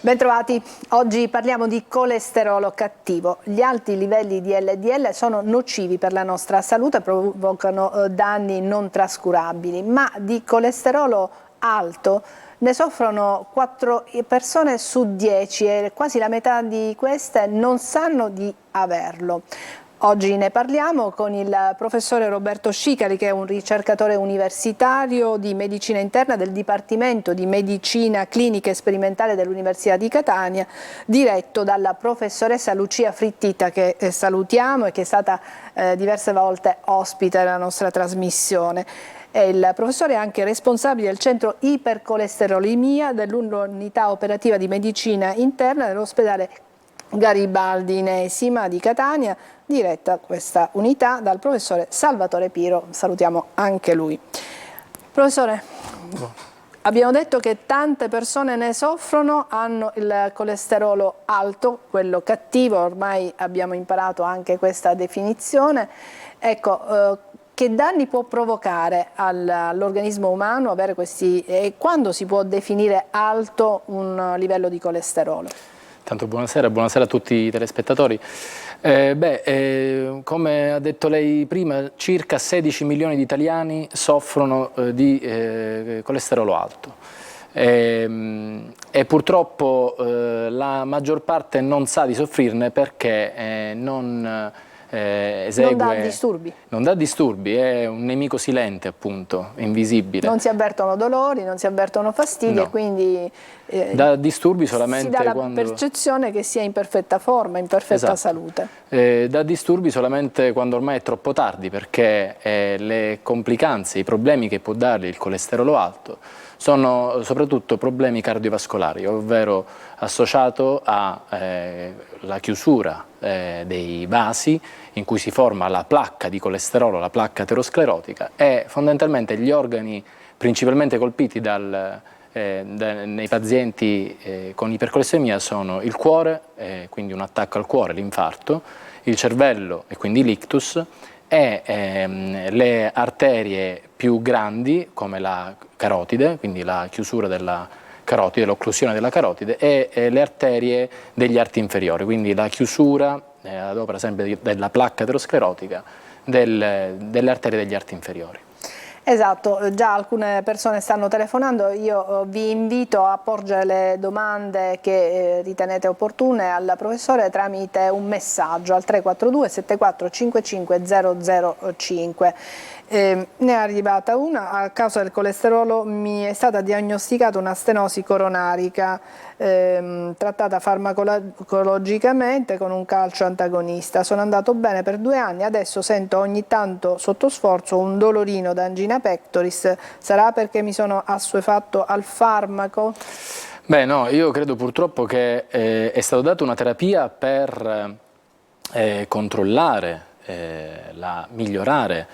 Bentrovati, oggi parliamo di colesterolo cattivo. Gli alti livelli di LDL sono nocivi per la nostra salute, provocano danni non trascurabili, ma di colesterolo alto ne soffrono 4 persone su 10 e quasi la metà di queste non sanno di averlo. Oggi ne parliamo con il professore Roberto Scicari, che è un ricercatore universitario di medicina interna del Dipartimento di Medicina Clinica e Sperimentale dell'Università di Catania, diretto dalla professoressa Lucia Frittita, che salutiamo e che è stata diverse volte ospite della nostra trasmissione. Il professore è anche responsabile del centro ipercolesterolemia dell'unità operativa di medicina interna dell'ospedale Garibaldi Inesima di Catania, diretta questa unità dal professore Salvatore Piro. Salutiamo anche lui. Professore, abbiamo detto che tante persone ne soffrono, hanno il colesterolo alto, quello cattivo, ormai abbiamo imparato anche questa definizione. Ecco, che danni può provocare all'organismo umano avere questi, e quando si può definire alto un livello di colesterolo? Tanto buonasera a tutti i telespettatori. Come ha detto lei prima, circa 16 milioni di italiani soffrono di colesterolo alto e purtroppo la maggior parte non sa di soffrirne perché non dà disturbi. Non dà disturbi, è un nemico silente, appunto, invisibile. Non si avvertono dolori, non si avvertono fastidi, no. E quindi dà disturbi solamente si dà quando... la percezione che sia in perfetta forma, in perfetta salute. Dà disturbi solamente quando ormai è troppo tardi, perché le complicanze, i problemi che può dargli il colesterolo alto sono soprattutto problemi cardiovascolari, ovvero associato alla chiusura dei vasi in cui si forma la placca di colesterolo, la placca aterosclerotica, e fondamentalmente gli organi principalmente colpiti nei pazienti con ipercolesterolemia sono il cuore, quindi un attacco al cuore, l'infarto, il cervello e quindi l'ictus, e le arterie più grandi come la carotide, quindi la chiusura della carotide, l'occlusione della carotide, e le arterie degli arti inferiori, quindi la chiusura ad opera sempre della placca aterosclerotica delle arterie degli arti inferiori. Esatto, già alcune persone stanno telefonando, io vi invito a porgere le domande che ritenete opportune al professore tramite un messaggio al 342 74 55 005. Ne è arrivata una: a causa del colesterolo mi è stata diagnosticata una stenosi coronarica, trattata farmacologicamente con un calcio antagonista. Sono andato bene per 2 anni, adesso sento ogni tanto sotto sforzo un dolorino d'angina pectoris. Sarà perché mi sono assuefatto al farmaco? Beh no, io credo purtroppo che è stata data una terapia per controllare, migliorare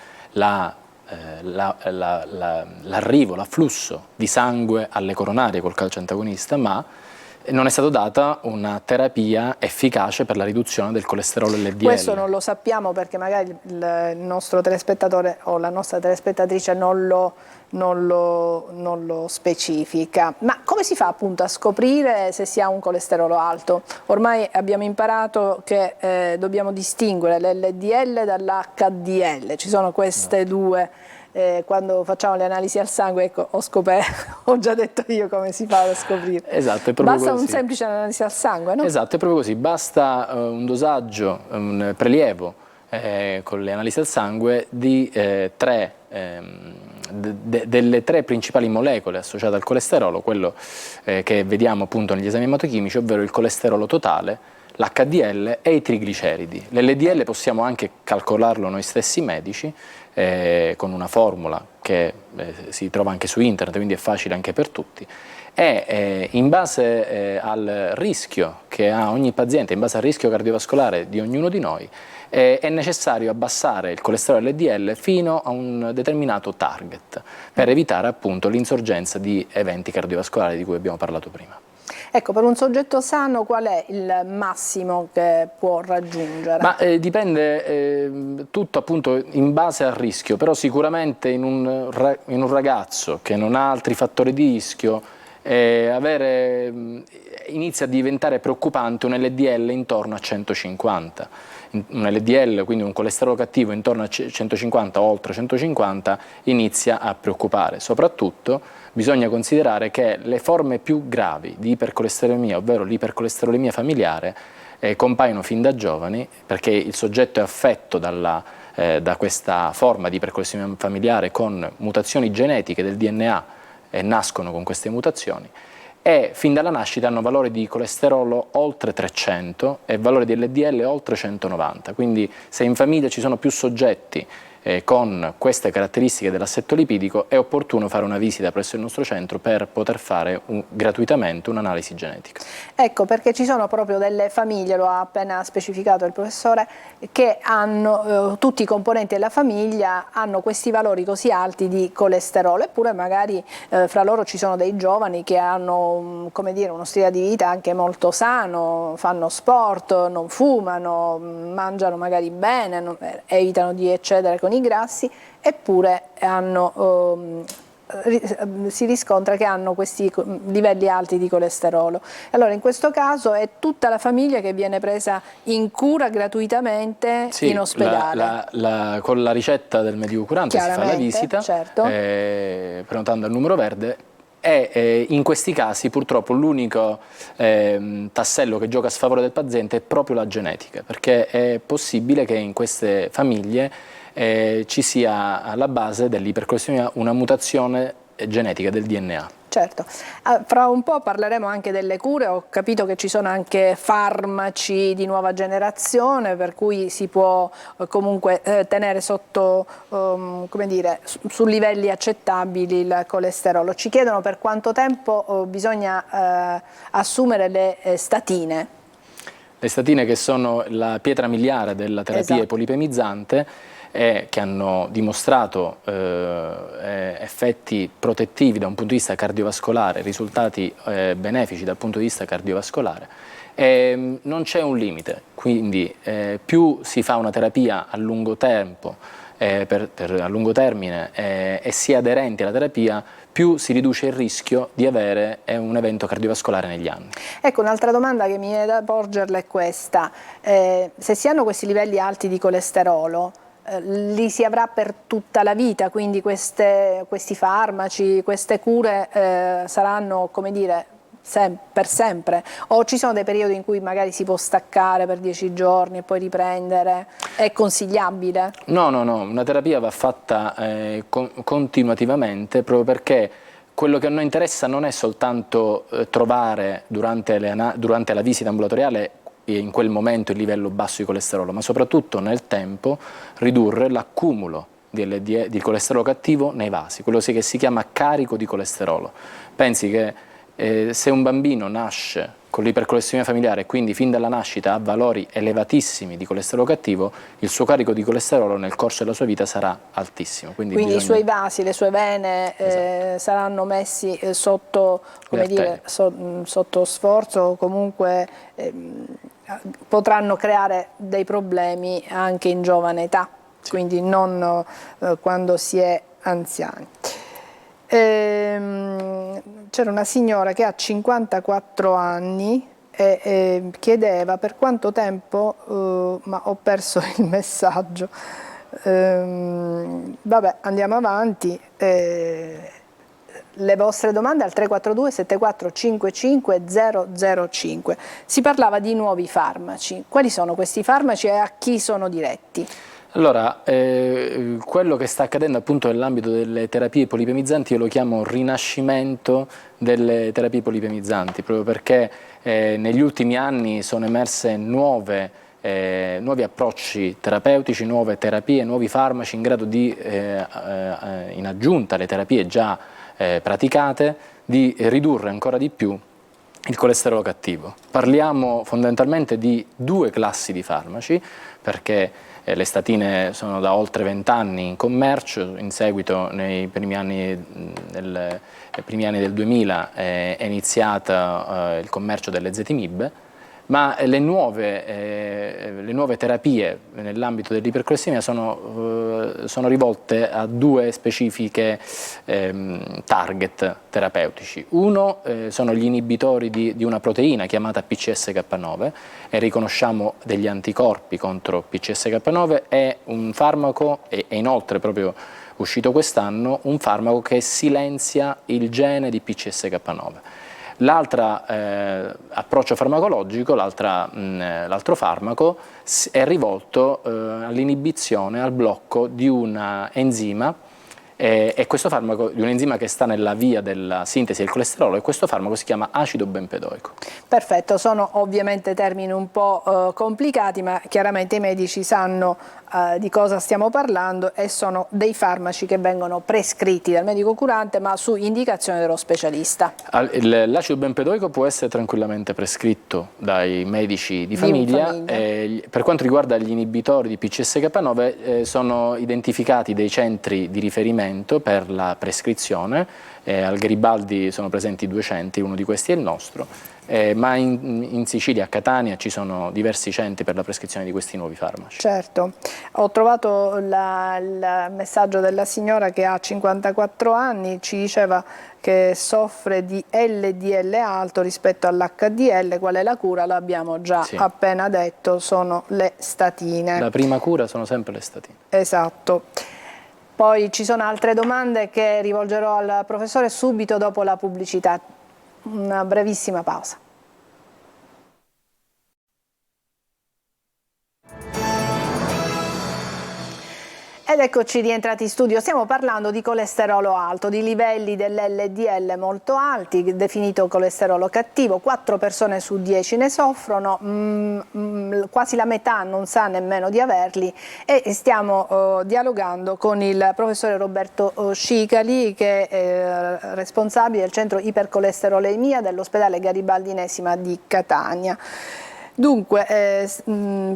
l'arrivo, l'afflusso di sangue alle coronarie col calcio antagonista, ma non è stata data una terapia efficace per la riduzione del colesterolo LDL. Questo non lo sappiamo perché magari il nostro telespettatore o la nostra telespettatrice non lo specifica. Ma come si fa appunto a scoprire se si ha un colesterolo alto? Ormai abbiamo imparato che dobbiamo distinguere l'LDL dall'HDL, ci sono queste due. Quando facciamo le analisi al sangue, ecco, ho già detto io come si fa a scoprire. Esatto, è proprio basta così. Un semplice analisi al sangue, no? Esatto, è proprio così, basta un dosaggio, un prelievo con le analisi al sangue di delle 3 principali molecole associate al colesterolo, quello che vediamo appunto negli esami ematochimici, ovvero il colesterolo totale, l'HDL e i trigliceridi. L'LDL possiamo anche calcolarlo noi stessi medici con una formula che si trova anche su internet, quindi è facile anche per tutti, e in base al rischio che ha ogni paziente, in base al rischio cardiovascolare di ognuno di noi, è necessario abbassare il colesterolo LDL fino a un determinato target per evitare appunto l'insorgenza di eventi cardiovascolari di cui abbiamo parlato prima. Ecco, per un soggetto sano qual è il massimo che può raggiungere? Ma dipende tutto appunto in base al rischio, però sicuramente in un ragazzo che non ha altri fattori di rischio inizia a diventare preoccupante un LDL intorno a 150. Un LDL, quindi un colesterolo cattivo intorno a 150 o oltre 150, inizia a preoccupare. Soprattutto bisogna considerare che le forme più gravi di ipercolesterolemia, ovvero l'ipercolesterolemia familiare, compaiono fin da giovani, perché il soggetto è affetto da questa forma di ipercolesterolemia familiare con mutazioni genetiche del DNA e nascono con queste mutazioni, e fin dalla nascita hanno valori di colesterolo oltre 300 e valori di LDL oltre 190. Quindi se in famiglia ci sono più soggetti con queste caratteristiche dell'assetto lipidico, è opportuno fare una visita presso il nostro centro per poter fare gratuitamente un'analisi genetica. Ecco, perché ci sono proprio delle famiglie, lo ha appena specificato il professore, che hanno, tutti i componenti della famiglia hanno questi valori così alti di colesterolo, eppure magari fra loro ci sono dei giovani che hanno, come dire, uno stile di vita anche molto sano, fanno sport, non fumano, mangiano magari bene, evitano di eccedere con i grassi, eppure si riscontra che hanno questi livelli alti di colesterolo. Allora in questo caso è tutta la famiglia che viene presa in cura gratuitamente in ospedale. Con la ricetta del medico curante si fa la visita, certo. Prenotando il numero verde. E in questi casi purtroppo l'unico tassello che gioca a sfavore del paziente è proprio la genetica, perché è possibile che in queste famiglie ci sia alla base dell'ipercolesterolemia una mutazione genetica del DNA. Certo, fra un po' parleremo anche delle cure. Ho capito che ci sono anche farmaci di nuova generazione per cui si può comunque tenere sotto, come dire, su livelli accettabili il colesterolo. Ci chiedono per quanto tempo bisogna assumere le statine. Le statine, che sono la pietra miliare della terapia polipemizzante, che hanno dimostrato effetti protettivi da un punto di vista cardiovascolare, risultati benefici dal punto di vista cardiovascolare. Non c'è un limite, quindi più si fa una terapia a lungo tempo, a lungo termine, e si è aderenti alla terapia, più si riduce il rischio di avere un evento cardiovascolare negli anni. Ecco, un'altra domanda che mi viene da porgerle è questa: se si hanno questi livelli alti di colesterolo, li si avrà per tutta la vita, quindi questi farmaci, queste cure saranno, come dire, per sempre, o ci sono dei periodi in cui magari si può staccare per 10 giorni e poi riprendere? È consigliabile? No, una terapia va fatta continuativamente, proprio perché quello che a noi interessa non è soltanto trovare durante la visita ambulatoriale in quel momento il livello basso di colesterolo, ma soprattutto nel tempo ridurre l'accumulo di colesterolo cattivo nei vasi, quello che si chiama carico di colesterolo. Pensi che se un bambino nasce con l'ipercolesterolemia familiare e quindi fin dalla nascita ha valori elevatissimi di colesterolo cattivo, il suo carico di colesterolo nel corso della sua vita sarà altissimo. Quindi i suoi vasi, le sue vene saranno messi sotto, come dire, sotto sforzo, o comunque potranno creare dei problemi anche in giovane età, quindi non quando si è anziani. C'era una signora che ha 54 anni e chiedeva per quanto tempo, ma ho perso il messaggio. Vabbè, andiamo avanti. Le vostre domande al 342 7455 005. Si parlava di nuovi farmaci. Quali sono questi farmaci e a chi sono diretti? Allora, quello che sta accadendo appunto nell'ambito delle terapie polipemizzanti io lo chiamo rinascimento delle terapie polipemizzanti, proprio perché negli ultimi anni sono emerse nuovi approcci terapeutici, nuove terapie, nuovi farmaci in grado di, in aggiunta alle terapie già praticate, di ridurre ancora di più il colesterolo cattivo. Parliamo fondamentalmente di due classi di farmaci, perché le statine sono da oltre 20 anni in commercio. In seguito, nei primi anni del 2000, è iniziato il commercio dell'ezetimibe, Ma le nuove terapie nell'ambito dell'ipercolestemia sono rivolte a due specifiche target terapeutici. Uno sono gli inibitori di una proteina chiamata PCSK9 e riconosciamo degli anticorpi contro PCSK9 e un farmaco, e inoltre proprio uscito quest'anno, un farmaco che silenzia il gene di PCSK9. L'altro approccio farmacologico, l'altro farmaco è rivolto all'inibizione, al blocco di un enzima, e questo farmaco, di un enzima che sta nella via della sintesi del colesterolo, e questo farmaco si chiama acido benpedoico. Perfetto, sono ovviamente termini un po' complicati, ma chiaramente i medici sanno di cosa stiamo parlando, e sono dei farmaci che vengono prescritti dal medico curante ma su indicazione dello specialista. L'acido benpedoico può essere tranquillamente prescritto dai medici di famiglia. Per quanto riguarda gli inibitori di PCSK9 sono identificati dei centri di riferimento per la prescrizione. Al Garibaldi sono presenti 2 centri, uno di questi è il nostro, ma in Sicilia, a Catania, ci sono diversi centri per la prescrizione di questi nuovi farmaci. Certo, ho trovato il messaggio della signora che ha 54 anni, ci diceva che soffre di LDL alto rispetto all'HDL. Qual è la cura? L'abbiamo già appena detto, sono le statine. La prima cura sono sempre le statine. Esatto. Poi ci sono altre domande che rivolgerò al professore subito dopo la pubblicità. Una brevissima pausa. Ed eccoci rientrati in studio. Stiamo parlando di colesterolo alto, di livelli dell'LDL molto alti, definito colesterolo cattivo. 4 persone su 10 ne soffrono, quasi la metà non sa nemmeno di averli, e stiamo dialogando con il professore Roberto Scicali, che è responsabile del centro ipercolesterolemia dell'ospedale Garibaldinesima di Catania. Dunque,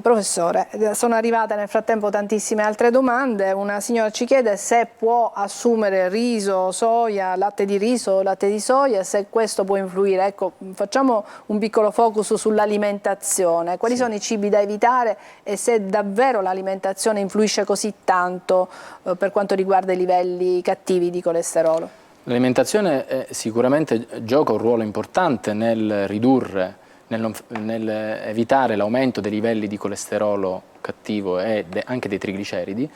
professore, sono arrivate nel frattempo tantissime altre domande. Una signora ci chiede se può assumere riso, soia, latte di riso, latte di soia, se questo può influire. Ecco, facciamo un piccolo focus sull'alimentazione. Quali sono i cibi da evitare e se davvero l'alimentazione influisce così tanto per quanto riguarda i livelli cattivi di colesterolo? L'alimentazione sicuramente gioca un ruolo importante nel ridurre, nel evitare l'aumento dei livelli di colesterolo cattivo e anche dei trigliceridi,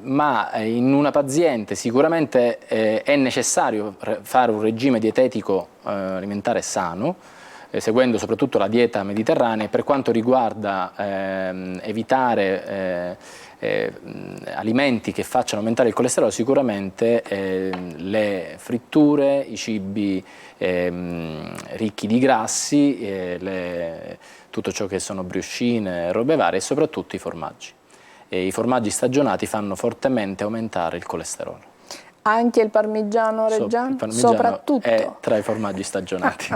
ma in una paziente sicuramente è necessario fare un regime dietetico alimentare sano, seguendo soprattutto la dieta mediterranea. Per quanto riguarda evitare alimenti che facciano aumentare il colesterolo, sicuramente le fritture, i cibi ricchi di grassi, tutto ciò che sono briochine, robe varie, e soprattutto i formaggi. I formaggi stagionati fanno fortemente aumentare il colesterolo. Anche il parmigiano reggiano? Il parmigiano soprattutto è tra i formaggi stagionati.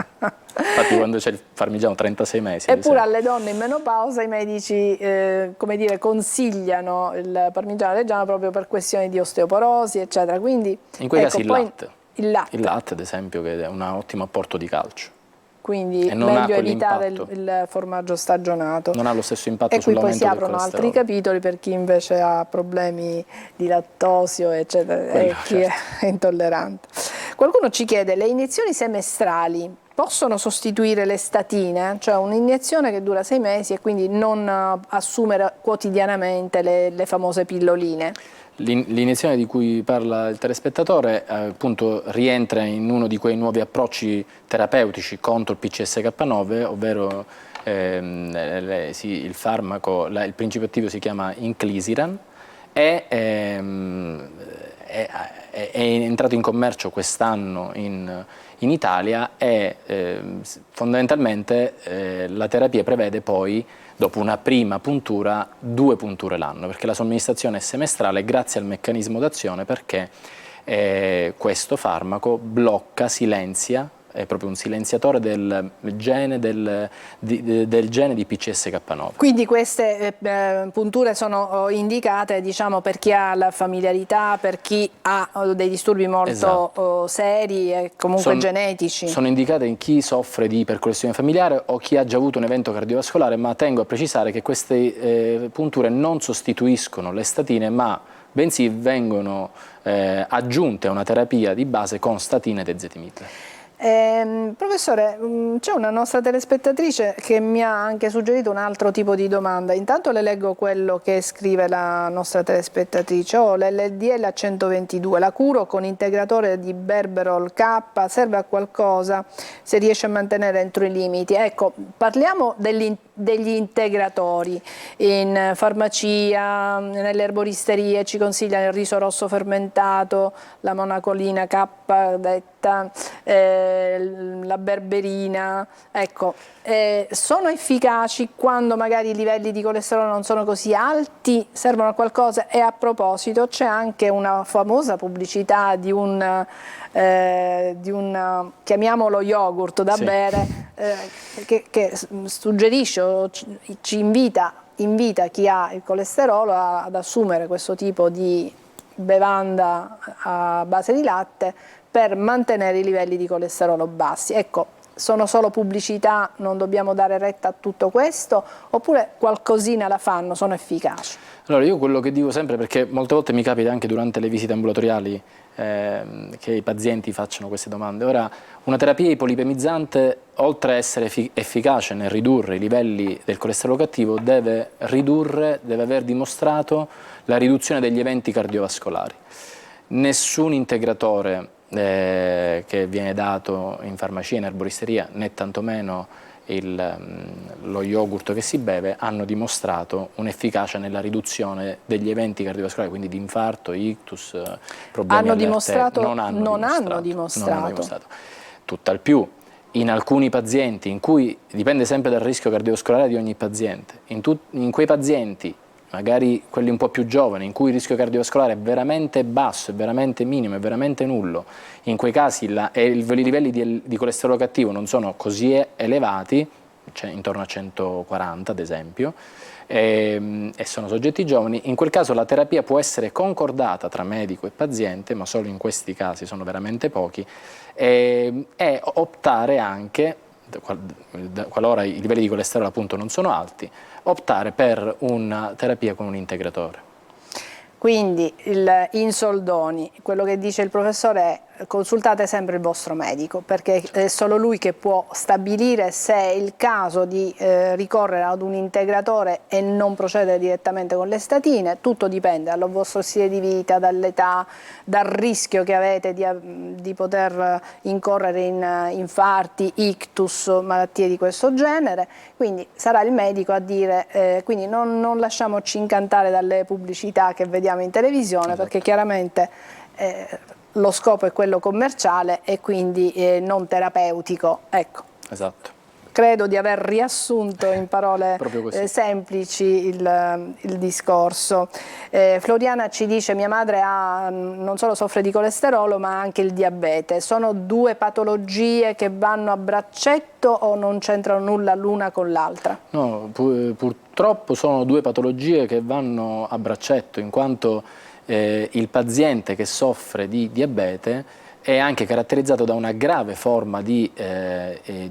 Infatti quando c'è il parmigiano 36 mesi. Eppure alle donne in menopausa i medici come dire, consigliano il parmigiano reggiano proprio per questioni di osteoporosi, eccetera. Quindi, in quei casi il latte. Il latte, ad esempio, che è un ottimo apporto di calcio. Quindi meglio evitare il formaggio stagionato. Non ha lo stesso impatto E qui sull'aumento poi si aprono altri capitoli per chi invece ha problemi di lattosio, eccetera, e chi è intollerante. Qualcuno ci chiede, le iniezioni semestrali possono sostituire le statine? Cioè un'iniezione che dura 6 mesi e quindi non assumere quotidianamente le famose pilloline? L'iniezione di cui parla il telespettatore appunto rientra in uno di quei nuovi approcci terapeutici contro il PCSK9, ovvero il farmaco, il principio attivo si chiama Inclisiran, è entrato in commercio quest'anno in Italia e fondamentalmente la terapia prevede poi, dopo una prima puntura, 2 punture l'anno, perché la somministrazione è semestrale grazie al meccanismo d'azione, perché questo farmaco blocca, silenzia è proprio un silenziatore del gene di PCSK9. Quindi queste punture sono indicate, diciamo, per chi ha la familiarità, per chi ha dei disturbi molto seri e comunque genetici. Sono indicate in chi soffre di ipercolesterolemia familiare o chi ha già avuto un evento cardiovascolare, ma tengo a precisare che queste punture non sostituiscono le statine, ma bensì vengono aggiunte a una terapia di base con statine ed ezetimibe. Professore, c'è una nostra telespettatrice che mi ha anche suggerito un altro tipo di domanda. Intanto le leggo quello che scrive la nostra telespettatrice. Ho l'LDL a 122, la curo con integratore di Berberol K, serve a qualcosa se riesce a mantenere entro i limiti? Ecco, parliamo degli integratori. In farmacia, nelle erboristerie ci consigliano il riso rosso fermentato, la monacolina K detta, la berberina. Ecco, sono efficaci quando magari i livelli di colesterolo non sono così alti, servono a qualcosa? E a proposito, c'è anche una famosa pubblicità di un chiamiamolo yogurt da bere, che suggerisce o ci invita chi ha il colesterolo ad assumere questo tipo di bevanda a base di latte per mantenere i livelli di colesterolo bassi. Ecco, sono solo pubblicità, non dobbiamo dare retta a tutto questo, oppure qualcosina la fanno, sono efficaci? Allora, io quello che dico sempre, perché molte volte mi capita anche durante le visite ambulatoriali che i pazienti facciano queste domande. Ora, una terapia ipolipemizzante, oltre a essere efficace nel ridurre i livelli del colesterolo cattivo, deve aver dimostrato la riduzione degli eventi cardiovascolari. Nessun integratore che viene dato in farmacia, in erboristeria, né tantomeno lo yogurt che si beve, hanno dimostrato un'efficacia nella riduzione degli eventi cardiovascolari, quindi di infarto, ictus, problemi alle arterie. Non hanno dimostrato. Tutt'al più, in alcuni pazienti, in cui dipende sempre dal rischio cardiovascolare di ogni paziente, in quei pazienti, magari quelli un po' più giovani, in cui il rischio cardiovascolare è veramente basso, è veramente minimo, è veramente nullo, in quei casi i livelli di colesterolo cattivo non sono così elevati, cioè intorno a 140 ad esempio, e sono soggetti giovani, in quel caso la terapia può essere concordata tra medico e paziente, ma solo in questi casi, sono veramente pochi, e optare anche, qualora i livelli di colesterolo appunto non sono alti, optare per una terapia con un integratore. Quindi in soldoni, quello che dice il professore è: consultate sempre il vostro medico, perché è solo lui che può stabilire se è il caso di ricorrere ad un integratore e non procedere direttamente con le statine. Tutto dipende dal vostro stile di vita, dall'età, dal rischio che avete di poter incorrere in infarti, ictus, malattie di questo genere. Quindi sarà il medico a dire, quindi non lasciamoci incantare dalle pubblicità che vediamo in televisione, perché chiaramente lo scopo è quello commerciale e quindi non terapeutico. Ecco. Esatto. Credo di aver riassunto in parole semplici il discorso. Floriana ci dice: mia madre non solo soffre di colesterolo ma anche il diabete. Sono due patologie che vanno a braccetto o non c'entrano nulla l'una con l'altra? No, purtroppo sono due patologie che vanno a braccetto, in quanto il paziente che soffre di diabete è anche caratterizzato da una grave forma di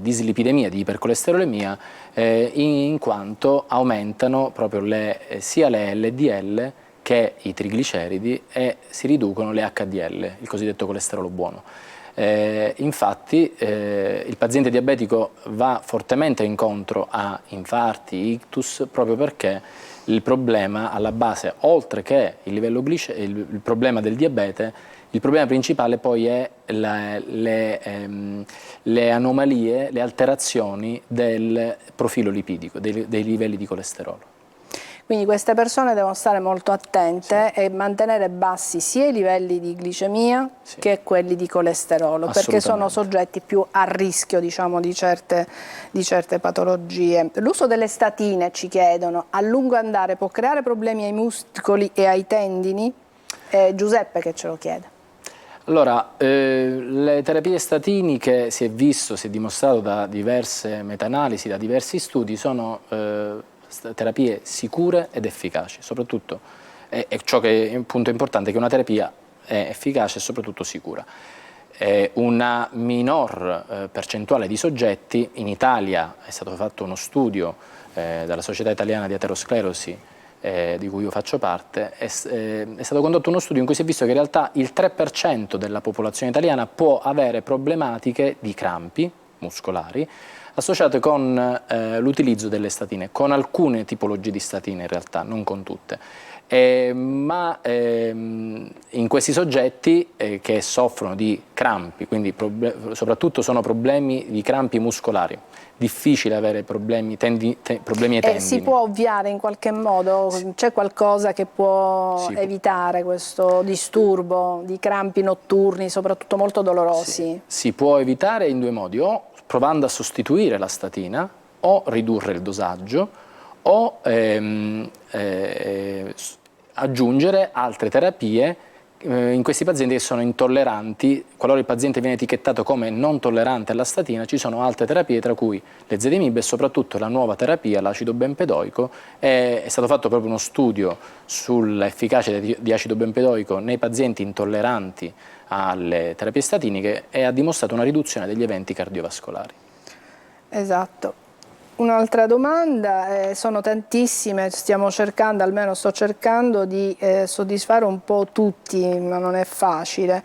dislipidemia, di ipercolesterolemia, in quanto aumentano proprio sia le LDL che i trigliceridi e si riducono le HDL, il cosiddetto colesterolo buono. Infatti il paziente diabetico va fortemente incontro a infarti, ictus, proprio perché il problema alla base, oltre che il livello il problema del diabete, il problema principale poi è le anomalie, le alterazioni del profilo lipidico, dei livelli di colesterolo. Quindi queste persone devono stare molto attente e mantenere bassi sia i livelli di glicemia che quelli di colesterolo, perché sono soggetti più a rischio, diciamo, di certe patologie. L'uso delle statine, ci chiedono, a lungo andare può creare problemi ai muscoli e ai tendini? È Giuseppe che ce lo chiede. Allora, le terapie statiniche si è dimostrato da diverse meta-analisi, da diversi studi, sono terapie sicure ed efficaci, soprattutto è ciò che è un punto importante, che una terapia è efficace e soprattutto sicura. Una minor percentuale di soggetti, in Italia è stato fatto uno studio dalla Società Italiana di Aterosclerosi, di cui io faccio parte, è stato condotto uno studio in cui si è visto che in realtà il 3% della popolazione italiana può avere problematiche di crampi muscolari associate con l'utilizzo delle statine, con alcune tipologie di statine in realtà, non con tutte. Ma in questi soggetti che soffrono di crampi, quindi soprattutto sono problemi di crampi muscolari, difficile avere problemi ai tendini. Si può ovviare in qualche modo? Sì. C'è qualcosa che può evitare questo disturbo di crampi notturni, soprattutto molto dolorosi? Sì. Si può evitare in due modi, o provando a sostituire la statina, o ridurre il dosaggio, o aggiungere altre terapie in questi pazienti che sono intolleranti. Qualora il paziente viene etichettato come non tollerante alla statina, ci sono altre terapie, tra cui l'ezetimibe e soprattutto la nuova terapia, l'acido benpedoico. È stato fatto proprio uno studio sull'efficacia di acido benpedoico nei pazienti intolleranti alle terapie statiniche e ha dimostrato una riduzione degli eventi cardiovascolari. Esatto. Un'altra domanda, sono tantissime, stiamo cercando, almeno sto cercando di soddisfare un po' tutti, ma non è facile.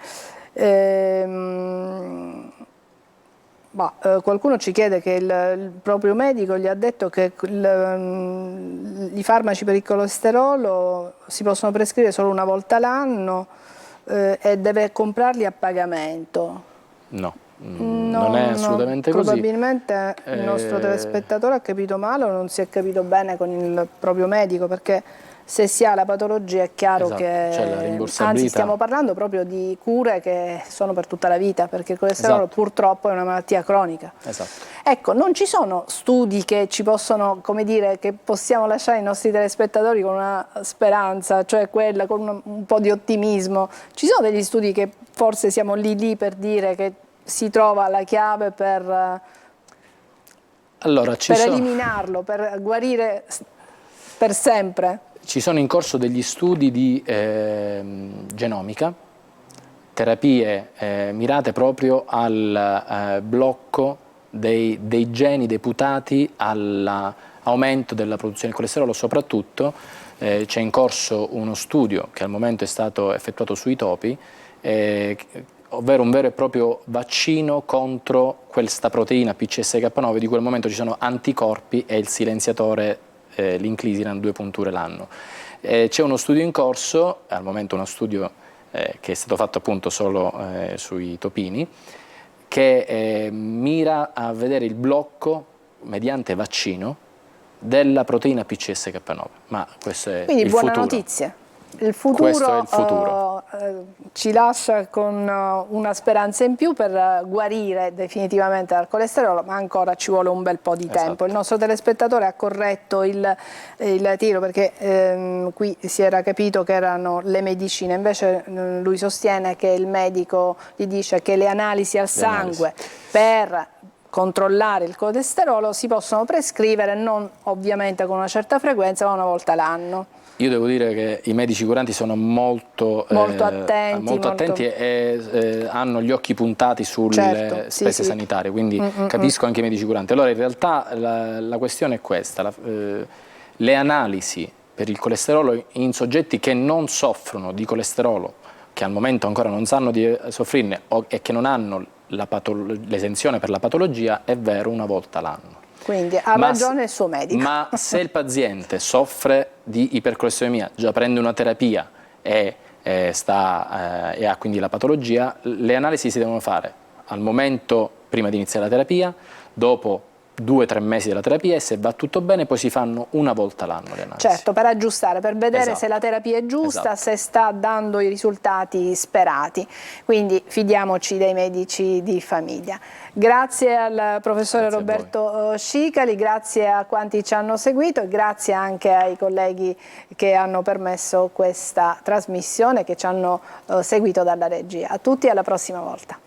Qualcuno ci chiede che il proprio medico gli ha detto che i farmaci per il colesterolo si possono prescrivere solo una volta l'anno e deve comprarli a pagamento. No. Non è assolutamente così. Probabilmente il nostro telespettatore ha capito male o non si è capito bene con il proprio medico, perché se si ha la patologia è chiaro che c'è la rimborsabilità. Anzi, stiamo parlando proprio di cure che sono per tutta la vita, perché il colesterolo purtroppo è una malattia cronica. Ecco, non ci sono studi che ci possono, come dire, che possiamo lasciare ai nostri telespettatori con una speranza, cioè quella con un po' di ottimismo. Ci sono degli studi che forse siamo lì per dire che si trova la chiave per eliminarlo, per guarire per sempre? Ci sono in corso degli studi di genomica, terapie mirate proprio al blocco dei geni deputati all'aumento della produzione di colesterolo. Soprattutto c'è in corso uno studio che al momento è stato effettuato sui topi, ovvero un vero e proprio vaccino contro questa proteina PCSK9 di cui al momento ci sono anticorpi e il silenziatore, l'inclisiran 2 punture l'anno. C'è uno studio in corso, al momento uno studio che è stato fatto appunto solo sui topini, che mira a vedere il blocco mediante vaccino della proteina PCSK9. Ma questo è quindi il buona futuro. Notizia. Il futuro, questo è il futuro. Ci lascia con una speranza in più per guarire definitivamente dal colesterolo, ma ancora ci vuole un bel po' di tempo. Il nostro telespettatore ha corretto il tiro, perché qui si era capito che erano le medicine, invece lui sostiene che il medico gli dice che le analisi al sangue per controllare il colesterolo si possono prescrivere, non ovviamente con una certa frequenza, ma una volta l'anno. Io devo dire che i medici curanti sono molto attenti e hanno gli occhi puntati sulle spese sanitarie, quindi capisco anche i medici curanti. Allora in realtà la questione è questa, le analisi per il colesterolo in soggetti che non soffrono di colesterolo, che al momento ancora non sanno di soffrirne e che non hanno l'esenzione per la patologia, è vero, una volta l'anno. Quindi ha ragione il suo medico. Ma se il paziente soffre di ipercolesterolemia, già prende una terapia e ha quindi la patologia, le analisi si devono fare al momento prima di iniziare la terapia, dopo 2-3 mesi della terapia e se va tutto bene poi si fanno una volta l'anno le analisi. Certo, per aggiustare, per vedere Esatto. se la terapia è giusta, Esatto. se sta dando i risultati sperati. Quindi fidiamoci dei medici di famiglia. Grazie al professore Grazie a voi. Roberto Scicali, grazie a quanti ci hanno seguito e grazie anche ai colleghi che hanno permesso questa trasmissione, che ci hanno seguito dalla regia. A tutti e alla prossima volta.